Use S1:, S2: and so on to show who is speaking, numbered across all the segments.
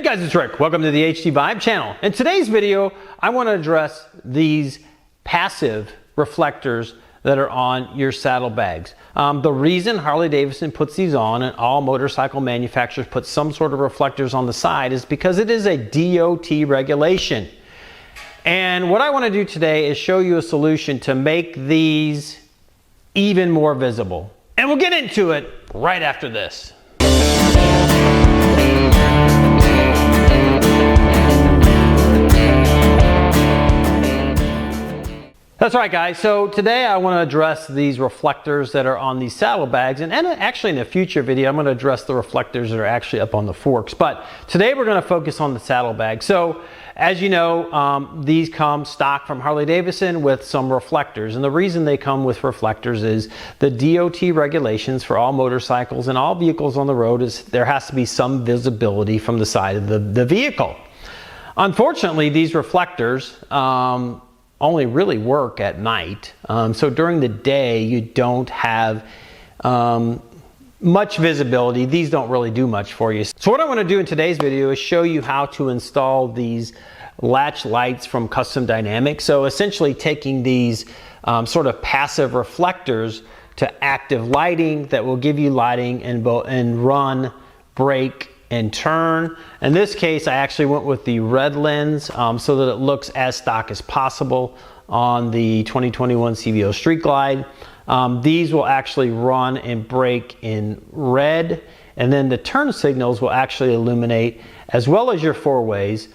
S1: guys, it's Rick. Welcome to the HDVIBE channel. In today's video, I want to address these passive reflectors that are on your saddlebags. The reason Harley Davidson puts these on, and all motorcycle manufacturers put some sort of reflectors on the side, is because it is a DOT regulation. And what I want to do today is show you a solution to make these even more visible. And we'll get into it right after this. That's right, guys. So today I want to address these reflectors that are on these saddlebags, and actually in a future video I'm going to address the reflectors that are actually up on the forks. But today we're going to focus on the saddlebag. So as you know, these come stock from Harley Davidson with some reflectors, and the reason they come with reflectors is the DOT regulations for all motorcycles and all vehicles on the road is there has to be some visibility from the side of the vehicle. Unfortunately, these reflectors only really work at night. So during the day, you don't have much visibility. These don't really do much for you. So what I want to do in today's video is show you how to install these latch lights from Custom Dynamics. So essentially taking these sort of passive reflectors to active lighting that will give you lighting and run, brake, and turn. In this case, I actually went with the red lens so that it looks as stock as possible on the 2021 CVO Street Glide. These will actually run and brake in red, and then the turn signals will actually illuminate, as well as your four-ways,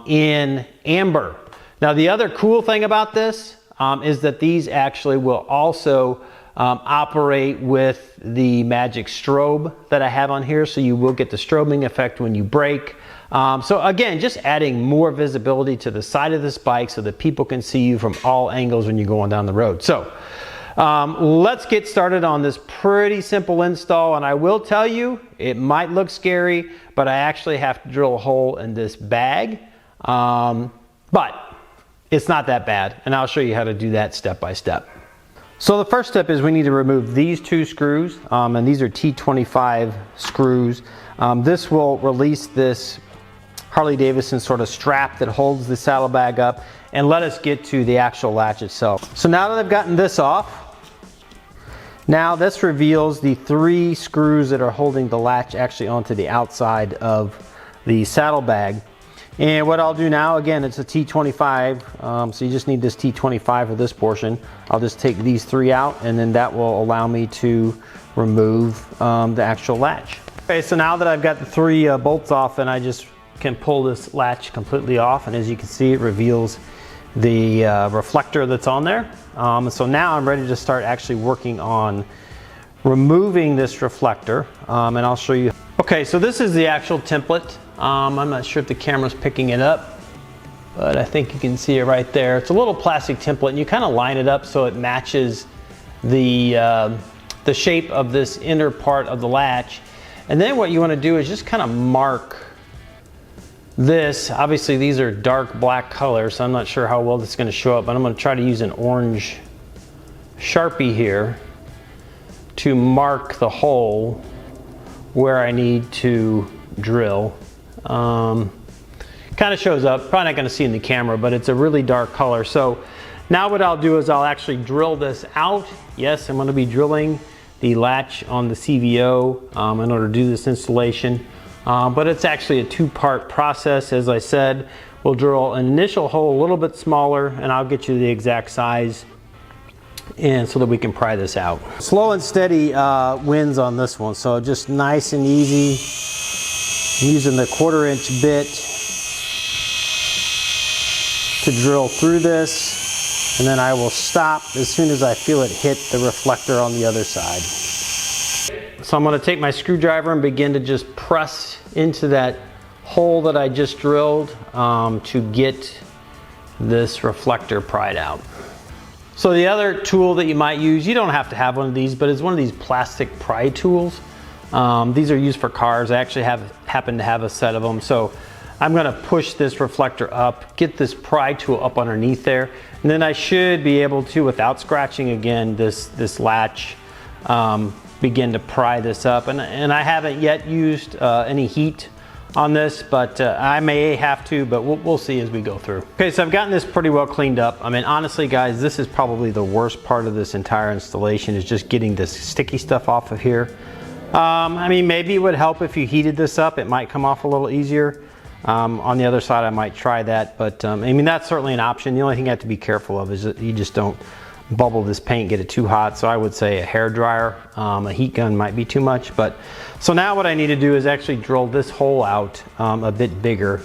S1: in amber. Now the other cool thing about this is that these actually will also operate with the magic strobe that I have on here, so you will get the strobing effect when you brake. So again, just adding more visibility to the side of this bike so that people can see you from all angles when you're going down the road. So let's get started on this pretty simple install, and I will tell you it might look scary, but I actually have to drill a hole in this bag, but it's not that bad, and I'll show you how to do that step by step. So the first step is we need to remove these two screws, and these are T25 screws. This will release this Harley Davidson sort of strap that holds the saddlebag up, and let us get to the actual latch itself. So now that I've gotten this off, now this reveals the three screws that are holding the latch actually onto the outside of the saddlebag. And what I'll do now, again, it's a T25, so you just need this T25 for this portion. I'll just take these three out, and then that will allow me to remove the actual latch. Okay, so now that I've got the three bolts off, and I just can pull this latch completely off, and as you can see, it reveals the reflector that's on there. So now I'm ready to start actually working on removing this reflector, and I'll show you. Okay, so this is the actual template. I'm not sure if the camera's picking it up, but I think you can see it right there. It's a little plastic template, and you kind of line it up so it matches the shape of this inner part of the latch. And then what you want to do is just kind of mark this. Obviously these are dark black colors, so I'm not sure how well this is going to show up, but I'm going to try to use an orange Sharpie here to mark the hole where I need to drill. Kind of shows up, probably not going to see in the camera, but it's a really dark color. So now what I'll do is I'll actually drill this out. Yes, I'm going to be drilling the latch on the CVO in order to do this installation, but it's actually a two-part process. As I said, we'll drill an initial hole a little bit smaller, and I'll get you the exact size, and so that we can pry this out. Slow and steady wins on this one, so just nice and easy. I'm using the 1/4-inch bit to drill through this, and then I will stop as soon as I feel it hit the reflector on the other side. So I'm going to take my screwdriver and begin to just press into that hole that I just drilled to get this reflector pried out. So the other tool that you might use, you don't have to have one of these, but it's one of these plastic pry tools. These are used for cars. I actually happen to have a set of them. So I'm going to push this reflector up, get this pry tool up underneath there, and then I should be able to, without scratching again this latch, begin to pry this up. And I haven't yet used any heat on this, but I may have to, but we'll see as we go through. Okay, so I've gotten this pretty well cleaned up. I mean, honestly guys, this is probably the worst part of this entire installation, is just getting this sticky stuff off of here. I mean, maybe it would help if you heated this up. It might come off a little easier. On the other side, I might try that, but I mean, that's certainly an option. The only thing you have to be careful of is that you just don't bubble this paint, get it too hot. So I would say a hair dryer, a heat gun might be too much. But so now what I need to do is actually drill this hole out a bit bigger.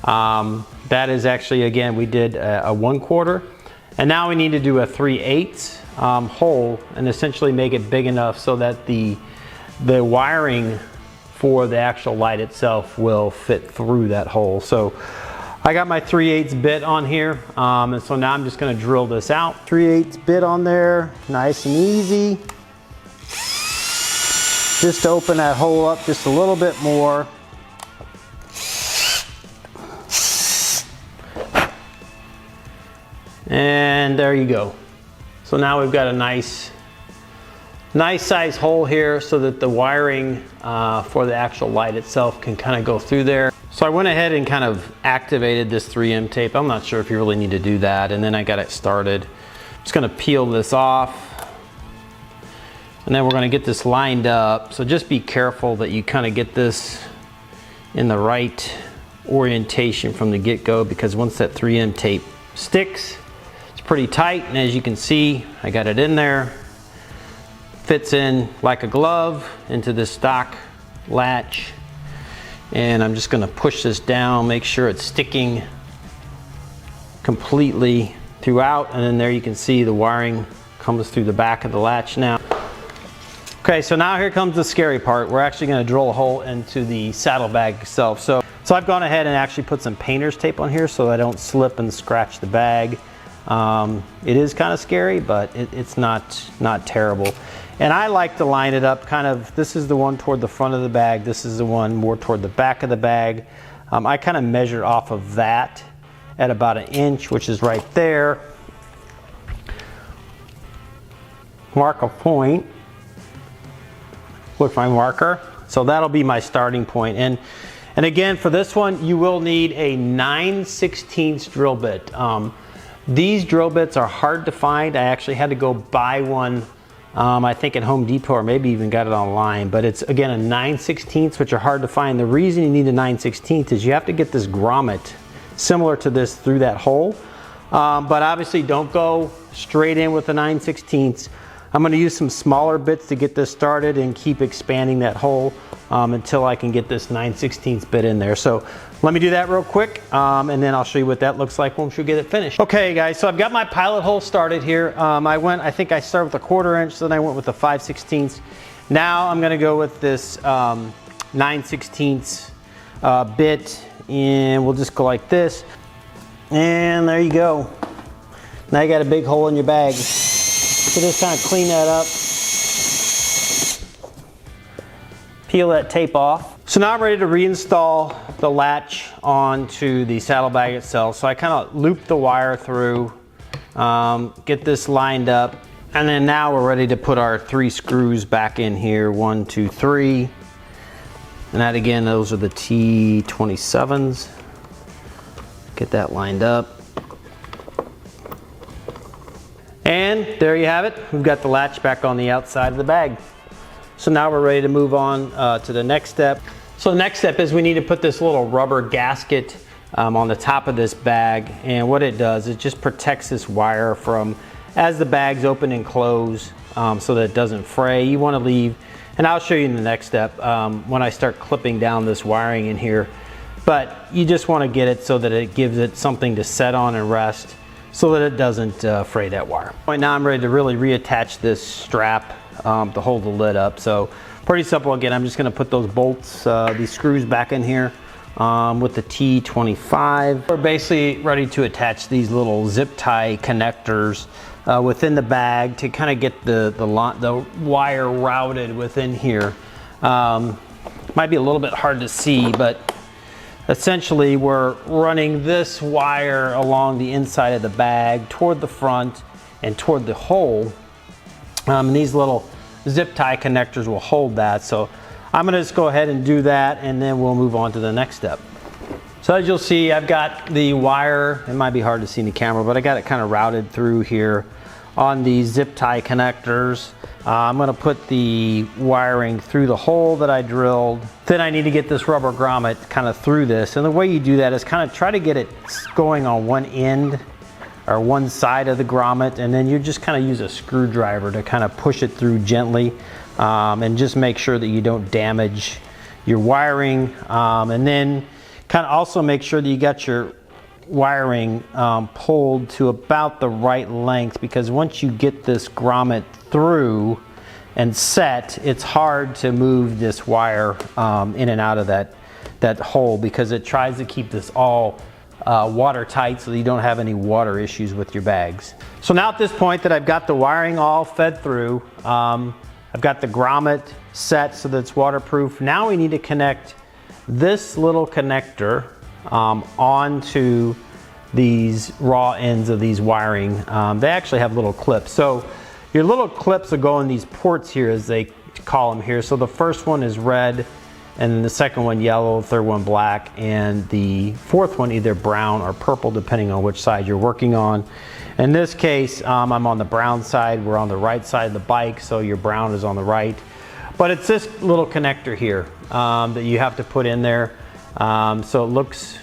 S1: That is actually, again, we did a 1/4, and now we need to do a 3/8 hole and essentially make it big enough so that the wiring for the actual light itself will fit through that hole. So I got my 3/8 bit on here, and so now I'm just going to drill this out. 3/8 bit on there, nice and easy. Just to open that hole up just a little bit more. And there you go. So now we've got a nice size hole here so that the wiring for the actual light itself can kind of go through there. So I went ahead and kind of activated this 3M tape. I'm not sure if you really need to do that. And then I got it started. I'm just gonna peel this off. And then we're gonna get this lined up. So just be careful that you kind of get this in the right orientation from the get-go, because once that 3M tape sticks, it's pretty tight. And as you can see, I got it in there. Fits in like a glove into this stock latch. And I'm just going to push this down, make sure it's sticking completely throughout, and then there you can see the wiring comes through the back of the latch now. Okay, so now here comes the scary part. We're actually going to drill a hole into the saddlebag itself. So I've gone ahead and actually put some painter's tape on here so I don't slip and scratch the bag. It is kind of scary, but it's not terrible. And I like to line it up kind of, this is the one toward the front of the bag, this is the one more toward the back of the bag. I kind of measure off of that at about 1 inch, which is right there. Mark a point with my marker. So that'll be my starting point. And again, for this one, you will need a 9/16 drill bit. These drill bits are hard to find. I actually had to go buy one, I think at Home Depot, or maybe even got it online, but it's again a 9/16, which are hard to find. The reason you need a 9/16 is you have to get this grommet similar to this through that hole, but obviously don't go straight in with the 9/16. I'm going to use some smaller bits to get this started and keep expanding that hole until I can get this 9/16 bit in there. So let me do that real quick, and then I'll show you what that looks like once we get it finished. Okay guys, so I've got my pilot hole started here. I think I started with a 1/4 inch, then I went with a 5/16. Now I'm gonna go with this 9/16 bit, and we'll just go like this. And there you go. Now you got a big hole in your bag. So just kind of clean that up. Peel that tape off. So now I'm ready to reinstall the latch onto the saddlebag itself. So I kind of loop the wire through, get this lined up, and then now we're ready to put our 3 screws back in here. 1, 2, 3. And that again, those are the T27s. Get that lined up. And there you have it. We've got the latch back on the outside of the bag. So now we're ready to move on to the next step. So the next step is we need to put this little rubber gasket on the top of this bag. And what it does, it just protects this wire from, as the bags open and close, so that it doesn't fray. You want to leave, and I'll show you in the next step when I start clipping down this wiring in here. But you just want to get it so that it gives it something to set on and rest, so that it doesn't fray that wire. Right now I'm ready to really reattach this strap to hold the lid up. So pretty simple. Again, I'm just going to put those bolts, these screws back in here with the T25. We're basically ready to attach these little zip tie connectors within the bag to kind of get the wire routed within here. Might be a little bit hard to see, but essentially we're running this wire along the inside of the bag toward the front and toward the hole. And these little zip tie connectors will hold that. So I'm gonna just go ahead and do that, and then we'll move on to the next step. So as you'll see, I've got the wire, it might be hard to see in the camera, but I got it kind of routed through here on these zip tie connectors. I'm gonna put the wiring through the hole that I drilled. Then I need to get this rubber grommet kind of through this. And the way you do that is kind of try to get it going on one end or one side of the grommet, and then you just kind of use a screwdriver to kind of push it through gently, and just make sure that you don't damage your wiring. And then kind of also make sure that you got your wiring pulled to about the right length, because once you get this grommet through and set, it's hard to move this wire in and out of that hole, because it tries to keep this all watertight so that you don't have any water issues with your bags. So now at this point that I've got the wiring all fed through, I've got the grommet set so that it's waterproof. Now we need to connect this little connector onto these raw ends of these wiring. They actually have little clips. So your little clips will go in these ports here, as they call them here. So the first one is red, and the second one yellow, the third one black, and the fourth one either brown or purple, depending on which side you're working on. In this case, I'm on the brown side. We're on the right side of the bike, so your brown is on the right. But it's this little connector here that you have to put in there. So it looks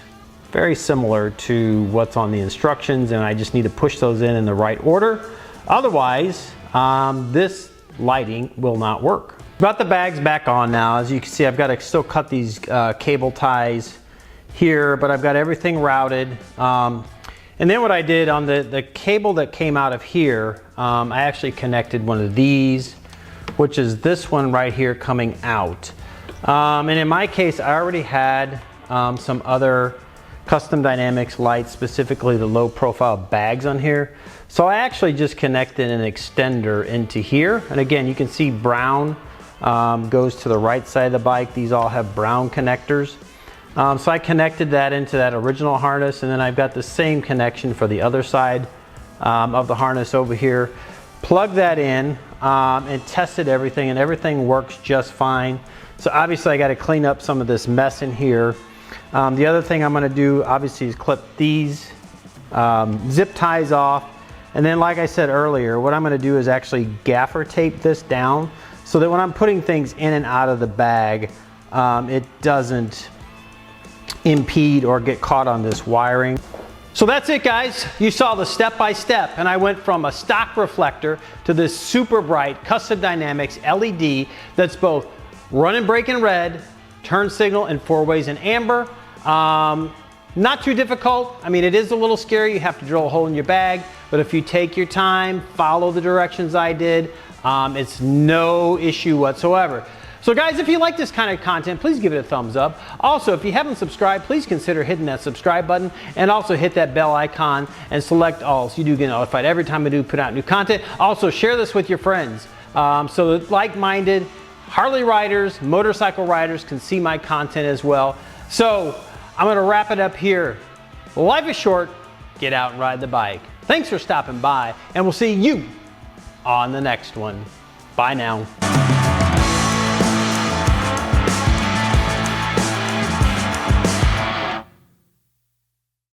S1: very similar to what's on the instructions, and I just need to push those in the right order. Otherwise, this lighting will not work. Got the bags back on now. As you can see, I've got to still cut these cable ties here, but I've got everything routed. And then what I did on the cable that came out of here, I actually connected one of these, which is this one right here coming out. And in my case, I already had some other Custom Dynamics lights, specifically the low profile bags on here. So I actually just connected an extender into here. And again, you can see brown goes to the right side of the bike. These all have brown connectors. So I connected that into that original harness, and then I've got the same connection for the other side of the harness over here. Plug that in and tested everything, and everything works just fine. So obviously I got to clean up some of this mess in here. The other thing I'm going to do obviously is clip these zip ties off, and then like I said earlier, what I'm going to do is actually gaffer tape this down so that when I'm putting things in and out of the bag, it doesn't impede or get caught on this wiring. So that's it, guys. You saw the step-by-step, and I went from a stock reflector to this super bright Custom Dynamics LED that's both run and brake in red, turn signal in 4 ways in amber. Not too difficult. I mean, it is a little scary. You have to drill a hole in your bag, but if you take your time, follow the directions I did, it's no issue whatsoever. So guys, if you like this kind of content, please give it a thumbs up. Also, if you haven't subscribed, please consider hitting that subscribe button, and also hit that bell icon and select all so you do get notified every time I do put out new content. Also, share this with your friends so that like-minded Harley riders, motorcycle riders can see my content as well. So I'm gonna wrap it up here. Life is short, get out and ride the bike. Thanks for stopping by, and we'll see you on the next one. Bye now.